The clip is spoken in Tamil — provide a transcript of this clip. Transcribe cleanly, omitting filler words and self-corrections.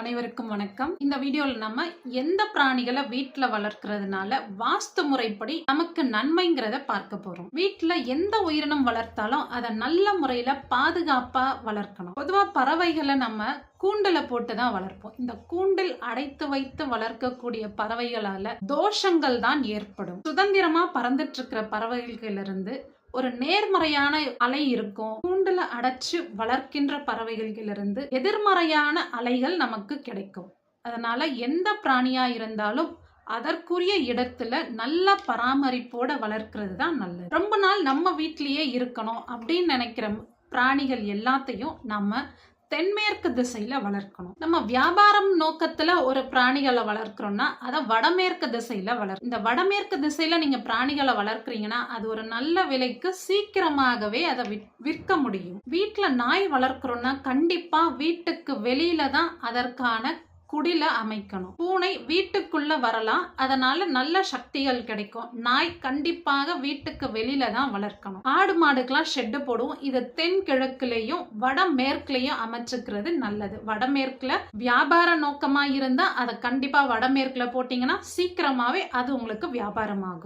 அனைவருக்கும் வணக்கம். இந்த வீடியோல நம்ம எந்த பிராணிகளை வீட்ல வளர்க்கறதுனால வாஸ்து முறைப்படி நமக்கு நன்மைங்கிறத பார்க்க போறோம். வீட்ல எந்த உயிரினம் வளர்த்தாலும் அதை நல்ல முறையில பாதுகாப்பா வளர்க்கணும். பொதுவா பறவைகளை நம்ம கூண்டுல போட்டுதான் வளர்ப்போம். இந்த கூண்டில் அடைத்து வைத்து வளர்க்கக்கூடிய பறவைகளால தோஷங்கள் தான் ஏற்படும். சுதந்திரமா பறந்துட்டு இருக்கிற பறவைகளிலிருந்து ஒரு நேர்மறையான அலை இருக்கும். கூண்டுல அடைச்சு வளர்க்கின்ற பறவைகளிலிருந்து எதிர்மறையான அலைகள் நமக்கு கிடைக்கும். அதனால எந்த பிராணியா இருந்தாலும் அதற்குரிய இடத்துல நல்ல பராமரிப்போட வளர்க்கிறது தான் நல்லது. ரொம்ப நாள் நம்ம வீட்டிலேயே இருக்கணும் அப்படின்னு நினைக்கிற பிராணிகள் எல்லாத்தையும் நம்ம தென்மேற்கு திசையில வளர்க்கணும். நம்ம வியாபாரம் நோக்கத்துல ஒரு பிராணிகளை வளர்க்கிறோம்னா அதை வடமேற்கு திசையில இந்த வடமேற்கு திசையில நீங்க பிராணிகளை வளர்க்குறீங்கன்னா அது ஒரு நல்ல விலைக்கு சீக்கிரமாகவே அதை விற்க முடியும். வீட்டுல நாய் வளர்க்கிறோம்னா கண்டிப்பா வீட்டுக்கு வெளியில தான் அதற்கான குடில அமைக்கணும். பூனை வீட்டுக்குள்ள வரலாம், அதனால நல்ல சக்திகள் கிடைக்கும். நாய் கண்டிப்பாக வீட்டுக்கு வெளியில தான் வளர்க்கணும். ஆடு மாடுக்கெல்லாம் ஷெட்டு போடுவோம். இது தென்கிழக்குலயும் வடமேற்குலயும் அமைச்சுக்கிறது நல்லது. வடமேற்குல வியாபார நோக்கமா இருந்தா அதை கண்டிப்பா வடமேற்குல போட்டீங்கன்னா சீக்கிரமாவே அது உங்களுக்கு வியாபாரம் ஆகும்.